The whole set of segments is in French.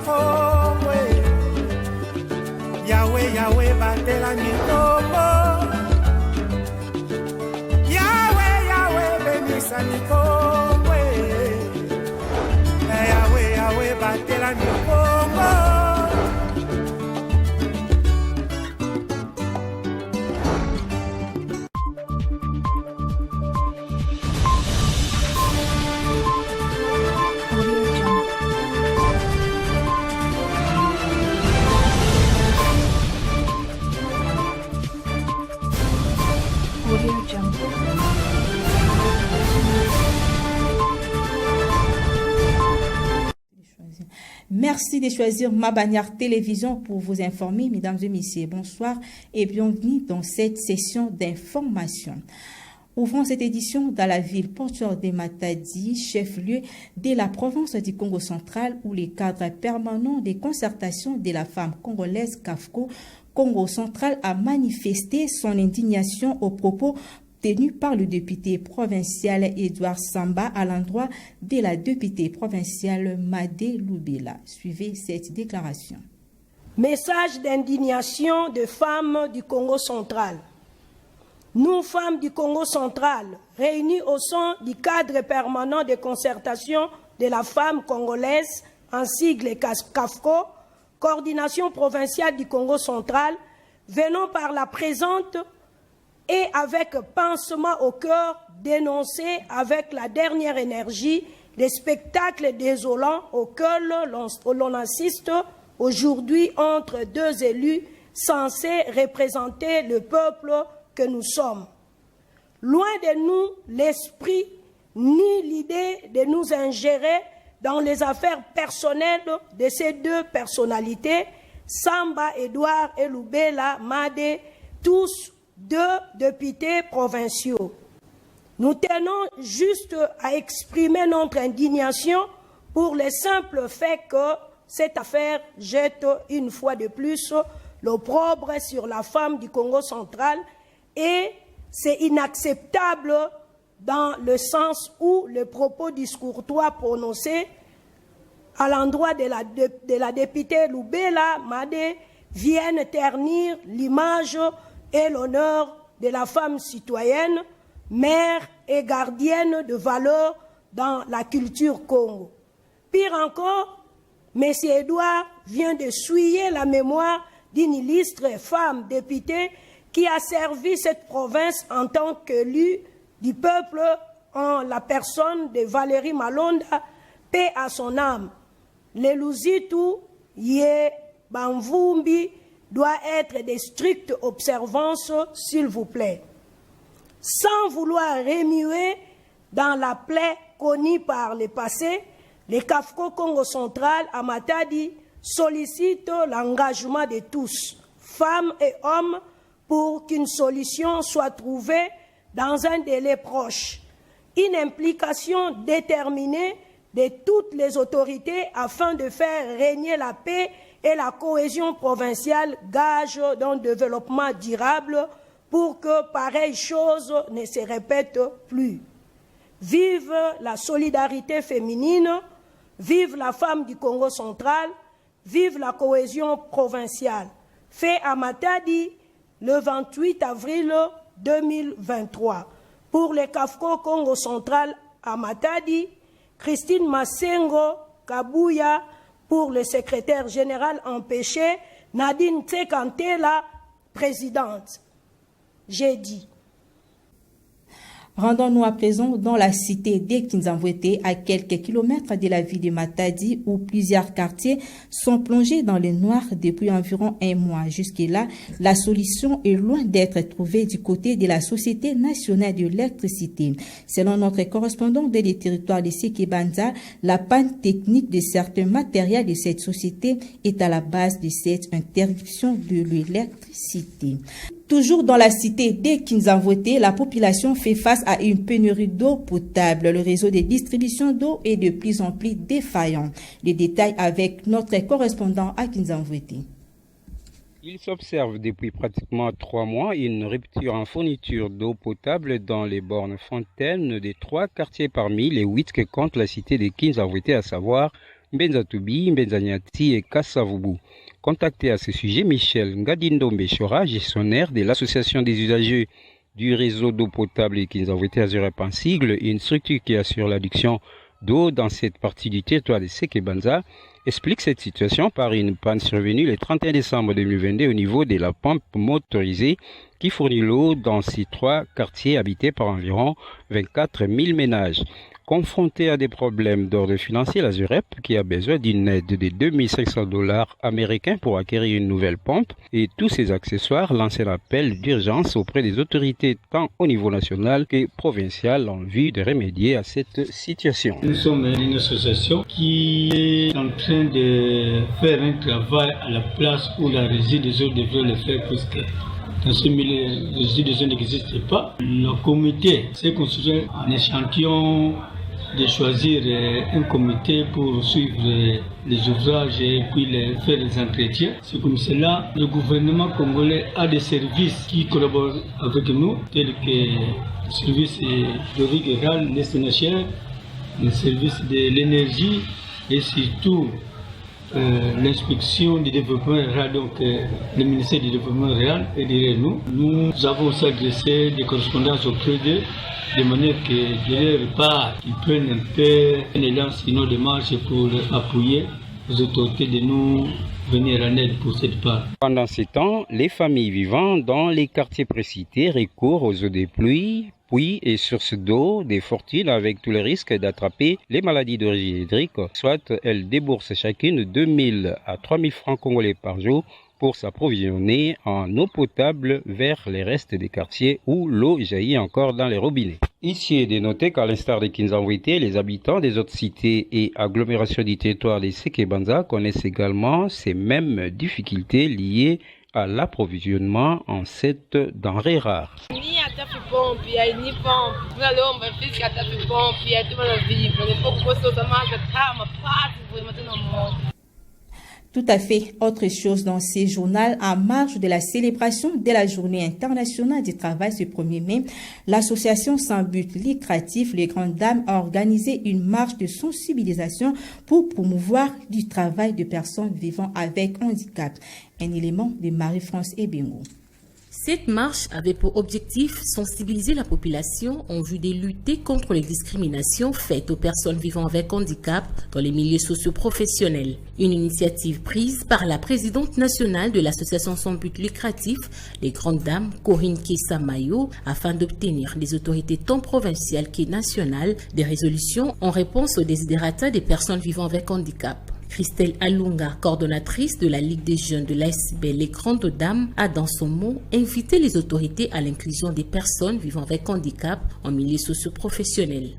mikongwe. Yahweh, Yahweh, batela mikongo. Yahweh, Yahweh, benisa mikongwe. Yahweh, Yahweh, batela mikongo. Merci de choisir Ma Bannière Télévision pour vous informer, mesdames et messieurs. Bonsoir et bienvenue dans cette session d'information. Ouvrons cette édition dans la ville portuaire de Matadi, chef-lieu de la province du Congo central, où le cadre permanent des concertations de la femme congolaise CAFCO Congo central a manifesté son indignation aux propos tenu par le député provincial Edouard Samba à l'endroit de la députée provinciale Madé Loubela. Suivez cette déclaration. Message d'indignation des femmes du Congo central. Nous, femmes du Congo central, réunies au sein du cadre permanent de concertation de la femme congolaise, en sigle CAFCO, Coordination provinciale du Congo central, venons par la présente et avec pincement au cœur dénoncer avec la dernière énergie les spectacles désolants auxquels l'on assiste aujourd'hui entre deux élus censés représenter le peuple que nous sommes. Loin de nous l'esprit ni l'idée de nous ingérer dans les affaires personnelles de ces deux personnalités, Samba, Edouard et Loubela Madé, tous deux députés provinciaux. Nous tenons juste à exprimer notre indignation pour le simple fait que cette affaire jette une fois de plus l'opprobre sur la femme du Congo central et c'est inacceptable dans le sens où les propos discourtois prononcés à l'endroit de la députée Loubela Madé viennent ternir l'image et l'honneur de la femme citoyenne, mère et gardienne de valeurs dans la culture Congo. Pire encore, M. Edouard vient de souiller la mémoire d'une illustre femme députée qui a servi cette province en tant qu'élue du peuple en la personne de Valérie Malonda, paix à son âme. Le Luzitu, Yé, Banvumbi, doit être de strictes observances, s'il vous plaît. Sans vouloir remuer dans la plaie connue par le passé, le CAFCO Congo central à Matadi sollicite l'engagement de tous, femmes et hommes, pour qu'une solution soit trouvée dans un délai proche. Une implication déterminée de toutes les autorités afin de faire régner la paix et la cohésion provinciale, gage d'un développement durable pour que pareille chose ne se répète plus. Vive la solidarité féminine, vive la femme du Congo central, vive la cohésion provinciale. Fait à Matadi le 28 avril 2023. Pour le CAFCO Congo central à Matadi, Christine Massengo Kabouya, pour le secrétaire général empêché, Nadine Tsekantela, présidente. J'ai dit. Rendons-nous à présent dans la cité d'Ekinzamvwete, à quelques kilomètres de la ville de Matadi, où plusieurs quartiers sont plongés dans le noir depuis environ un mois. Jusque-là, la solution est loin d'être trouvée du côté de la Société nationale de l'électricité. Selon notre correspondant des territoires de Sekebanza, la panne technique de certains matériels de cette société est à la base de cette interruption de l'électricité. Toujours dans la cité d'Ekinzamvwete, la population fait face à une pénurie d'eau potable. Le réseau de distribution d'eau est de plus en plus défaillant. Les détails avec notre correspondant à Kinzamvwete. Il s'observe depuis pratiquement 3 mois une rupture en fourniture d'eau potable dans les bornes fontaines des 3 quartiers parmi les 8 que compte la cité de Kinzamvwete, à savoir Mbenzatubi, Mbenzanyati et Kassavubu. Contacté à ce sujet, Michel Ngadindo Chora, gestionnaire de l'association des usagers du réseau d'eau potable et Kinzanvouete Azurep en sigle, une structure qui assure l'adduction d'eau dans cette partie du territoire de Sekebanza, explique cette situation par une panne survenue le 31 décembre 2022 au niveau de la pompe motorisée qui fournit l'eau dans ces 3 quartiers habités par environ 24 000 ménages. Confronté à des problèmes d'ordre financier, l'Azurep, qui a besoin d'une aide de $2 500 américains pour acquérir une nouvelle pompe et tous ses accessoires, lance un appel d'urgence auprès des autorités tant au niveau national que provincial en vue de remédier à cette situation. Nous sommes une association qui est en train de faire un travail à la place où la régie des eaux devrait le faire, puisque dans ce milieu, la régie des eaux n'existe pas. Le comité s'est constitué en échantillon de choisir un comité pour suivre les ouvrages et puis faire les entretiens. C'est comme cela, le gouvernement congolais a des services qui collaborent avec nous, tels que le service de Rigeral, le SNHR, le service de l'énergie et surtout l'inspection du développement rural, donc le ministère du développement rural est derrière nous. Nous avons aussi adressé des correspondances auprès d'eux, de manière que de leur part, ils prennent un peu un élan sur nos démarches pour appuyer les autorités de nous venir en aide pour cette part. Pendant ce temps, les familles vivant dans les quartiers précités recourent aux eaux de pluie, puits et sources d'eau des fortunes avec tous les risques d'attraper les maladies d'origine hydrique, soit elles déboursent chacune 2 000 à 3 000 francs congolais par jour pour s'approvisionner en eau potable vers les restes des quartiers où l'eau jaillit encore dans les robinets. Ici est de noter qu'à l'instar de Kinzanvouete, les habitants des autres cités et agglomérations du territoire de Sekebanza connaissent également ces mêmes difficultés liées à l'approvisionnement en cette denrée rare. Tout à fait. Autre chose dans ces journaux, en marge de la célébration de la Journée internationale du travail ce 1er mai, l'association sans but lucratif Les Grandes Dames a organisé une marche de sensibilisation pour promouvoir du travail de personnes vivant avec handicap. Un élément de Marie-France Ebengo. Cette marche avait pour objectif sensibiliser la population en vue de lutter contre les discriminations faites aux personnes vivant avec handicap dans les milieux socio-professionnels. Une initiative prise par la présidente nationale de l'association sans but lucratif, les Grandes Dames, Corinne Kessa-Mayo, afin d'obtenir des autorités tant provinciales que nationales des résolutions en réponse aux desiderata des personnes vivant avec handicap. Christelle Alunga, coordonnatrice de la Ligue des jeunes de l'ASB Les Grandes Dames, a dans son mot invité les autorités à l'inclusion des personnes vivant avec handicap en milieu socio-professionnel.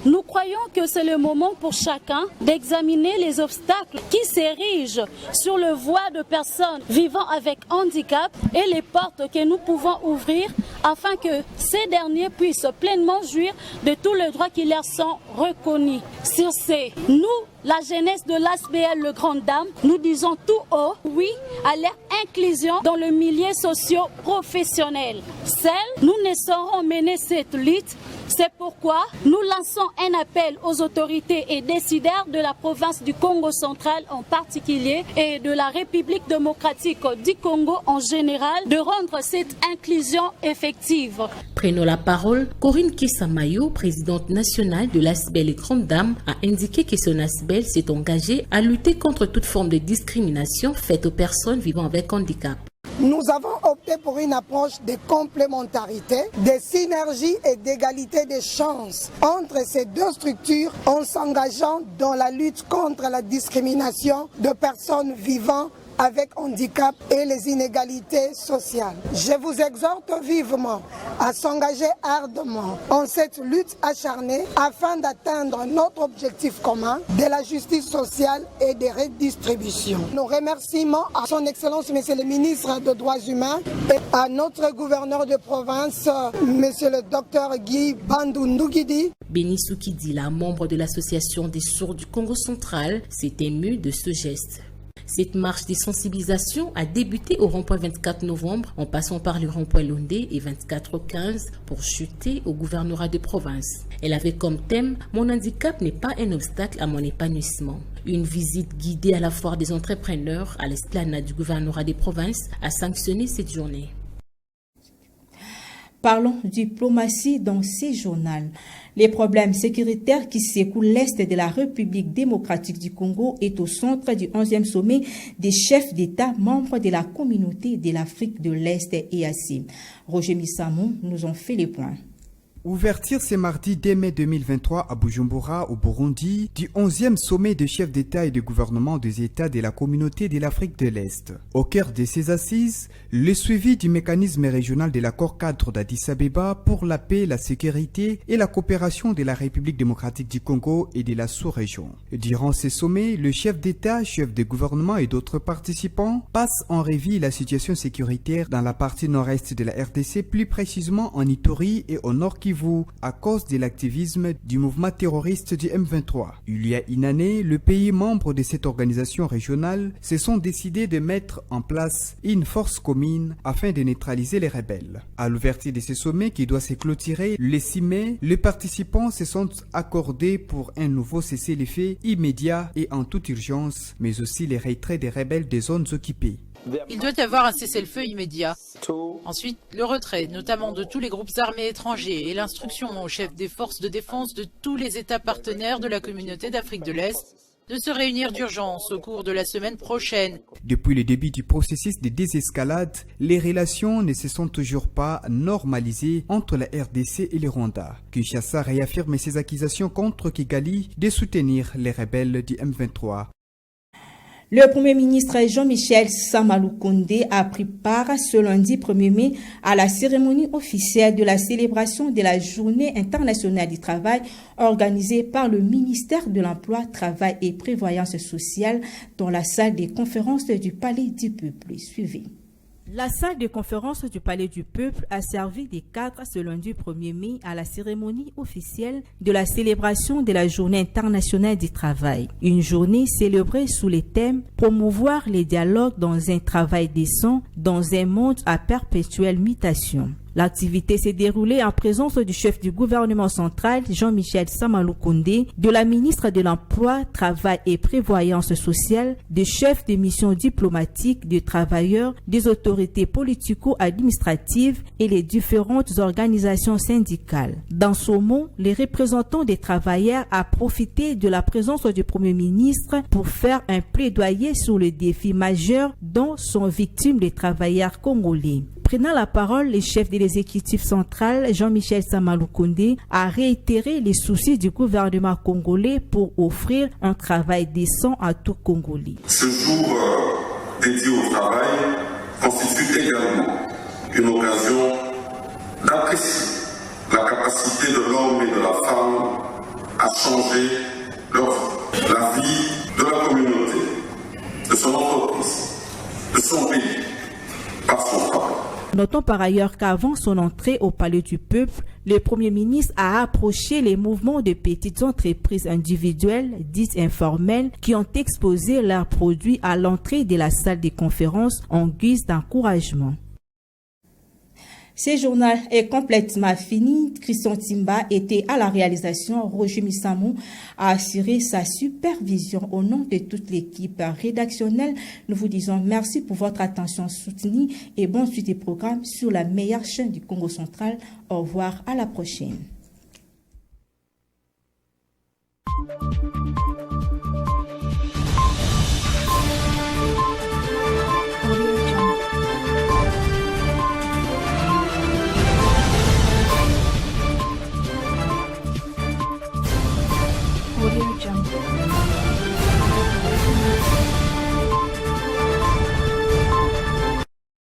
Nous croyons que c'est le moment pour chacun d'examiner les obstacles qui s'érigent sur le voie de personnes vivant avec handicap et les portes que nous pouvons ouvrir afin que ces derniers puissent pleinement jouir de tous les droits qui leur sont reconnus. Sur ce, nous, la jeunesse de l'ASBL Le Grande Dame, nous disons tout haut oui à leur inclusion dans le milieu socio-professionnel. Seuls, nous ne saurons mener cette lutte. C'est pourquoi nous lançons un appel aux autorités et décideurs de la province du Congo central en particulier et de la République démocratique du Congo en général de rendre cette inclusion effective. Prenant la parole, Corinne Kessa-Mayo, présidente nationale de l'ASBL Les Grandes Dames, a indiqué que son ASBL s'est engagé à lutter contre toute forme de discrimination faite aux personnes vivant avec handicap. Nous avons opté pour une approche de complémentarité, de synergie et d'égalité des chances entre ces deux structures en s'engageant dans la lutte contre la discrimination de personnes vivant avec handicap et les inégalités sociales. Je vous exhorte vivement à s'engager ardemment en cette lutte acharnée afin d'atteindre notre objectif commun de la justice sociale et de redistribution. Nos remerciements à son Excellence, Monsieur le ministre des Droits humains et à notre gouverneur de province, Monsieur le Dr Guy Bandou-Ndugidi. Béni Soukidi, la membre de l'association des sourds du Congo central, s'est ému de ce geste. Cette marche de sensibilisation a débuté au rond-point 24 novembre en passant par le rond-point Londé et 24-15 pour chuter au gouvernorat de province. Elle avait comme thème « Mon handicap n'est pas un obstacle à mon épanouissement ». Une visite guidée à la foire des entrepreneurs à l'esplanade du gouvernorat des provinces a sanctionné cette journée. Parlons diplomatie dans ces journaux. Les problèmes sécuritaires qui secouent l'Est de la République démocratique du Congo est au centre du 11e sommet des chefs d'État membres de la communauté de l'Afrique de l'Est EAC. Roger Missamon nous en fait les points. Ouverture ce mardi 2 mai 2023 à Bujumbura, au Burundi, du 11e sommet des chefs d'État et de gouvernement des États de la communauté de l'Afrique de l'Est. Au cœur de ces assises, le suivi du mécanisme régional de l'accord cadre d'Addis Abeba pour la paix, la sécurité et la coopération de la République démocratique du Congo et de la sous-région. Durant ces sommets, le chef d'État, chef de gouvernement et d'autres participants passent en revue la situation sécuritaire dans la partie nord-est de la RDC, plus précisément en Ituri et au nord Kivu, à cause de l'activisme du mouvement terroriste du M23. Il y a une année, le pays membre de cette organisation régionale se sont décidés de mettre en place une force commune afin de neutraliser les rebelles. À l'ouverture de ce sommet qui doit se clôturer le 6 mai, les participants se sont accordés pour un nouveau cessez-le-feu immédiat et en toute urgence, mais aussi les retraits des rebelles des zones occupées. Il doit y avoir un cessez-le-feu immédiat. Ensuite, le retrait, notamment de tous les groupes armés étrangers et l'instruction aux chefs des forces de défense de tous les États partenaires de la communauté d'Afrique de l'Est de se réunir d'urgence au cours de la semaine prochaine. Depuis le début du processus de désescalade, les relations ne se sont toujours pas normalisées entre la RDC et le Rwanda. Kinshasa réaffirme ses accusations contre Kigali de soutenir les rebelles du M23. Le Premier ministre Jean-Michel Samaloukonde a pris part ce lundi 1er mai à la cérémonie officielle de la célébration de la Journée internationale du travail organisée par le ministère de l'Emploi, Travail et Prévoyance sociale dans la salle des conférences du Palais du Peuple. Suivez. La salle de conférence du Palais du Peuple a servi de cadre ce lundi 1er mai à la cérémonie officielle de la célébration de la Journée internationale du travail. Une journée célébrée sous les thèmes « Promouvoir les dialogues dans un travail décent dans un monde à perpétuelle mutation ». L'activité s'est déroulée en présence du chef du gouvernement central, Jean-Michel Samaloukonde, de la ministre de l'Emploi, Travail et Prévoyance sociale, des chefs de missions diplomatiques, des travailleurs, des autorités politico-administratives et les différentes organisations syndicales. Dans ce mot, les représentants des travailleurs ont profité de la présence du Premier ministre pour faire un plaidoyer sur les défis majeurs dont sont victimes les travailleurs congolais. Prenant la parole, le chef de l'exécutif central, Jean-Michel Samaloukonde, a réitéré les soucis du gouvernement congolais pour offrir un travail décent à tout Congolais. Ce jour dédié au travail constitue également une occasion d'apprécier la capacité de l'homme et de la femme à changer leur vie, la vie de la communauté, de son entreprise, de son pays, par son travail. Notons par ailleurs qu'avant son entrée au Palais du Peuple, le Premier ministre a approché les mouvements de petites entreprises individuelles, dites informelles, qui ont exposé leurs produits à l'entrée de la salle de conférence en guise d'encouragement. Ce journal est complètement fini. Christian Timba était à la réalisation. Roger Missamou a assuré sa supervision. Au nom de toute l'équipe rédactionnelle, nous vous disons merci pour votre attention soutenue et bonne suite des programmes sur la meilleure chaîne du Congo central. Au revoir, à la prochaine. Audio Jungle.